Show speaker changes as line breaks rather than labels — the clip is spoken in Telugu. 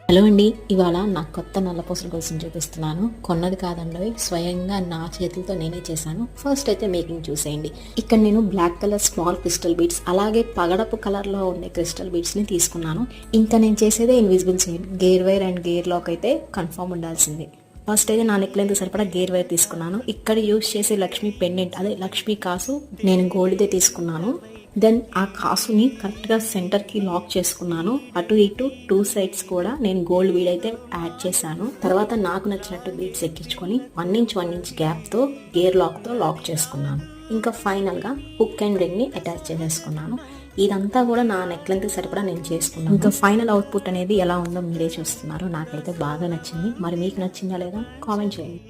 హలో అండి, ఇవాళ నా కొత్త నల్లపూసల గొలుసుని చూపిస్తున్నాను. కొన్నది కాదండి, స్వయంగా నా చేతులతో నేనే చేశాను. ఫస్ట్ అయితే మేకింగ్ చూసేయండి. ఇక్కడ నేను black colour small crystal beads, అలాగే పగడపు కలర్లో ఉండే క్రిస్టల్ బీడ్స్ని తీసుకున్నాను. ఇంకా నేను చేసేదే invisible chain. Gear wire and gear lock అయితే కన్ఫర్మ్ ఉండాల్సిందే. ఫస్ట్ అయితే నా నెక్ లెంత్ సరిపడా గేర్ వైర్ తీసుకున్నాను. ఇక్కడ యూజ్ చేసే లక్ష్మీ పెండెంట్, అదే లక్ష్మీ కాసు, నేను గోల్డ్దే తీసుకున్నాను. దెన్ ఆ కాసుని కరెక్ట్గా సెంటర్కి లాక్ చేసుకున్నాను. అటు ఇటు 2 సైడ్స్ కూడా నేను గోల్డ్ బీడ్ అయితే యాడ్ చేశాను. తర్వాత నాకు నచ్చినట్టు బీడ్స్ ఎక్కించుకొని 1 ఇంచ్ 1 ఇంచ్ గ్యాప్తో గేర్ లాక్తో లాక్ చేసుకున్నాను. ఇంకా ఫైనల్గా హుక్ అండ్ రింగ్ని అటాచ్ చేసేసుకున్నాను. ఇదంతా కూడా నా నెక్ లెంత్ సరిపడా నేను చేసుకున్నాను. ఇంకా ఫైనల్ అవుట్పుట్ అనేది ఎలా ఉందో మీరే చూస్తున్నారు. నాకైతే బాగా నచ్చింది. మరి మీకు నచ్చిందా లేదా కామెంట్ చేయండి.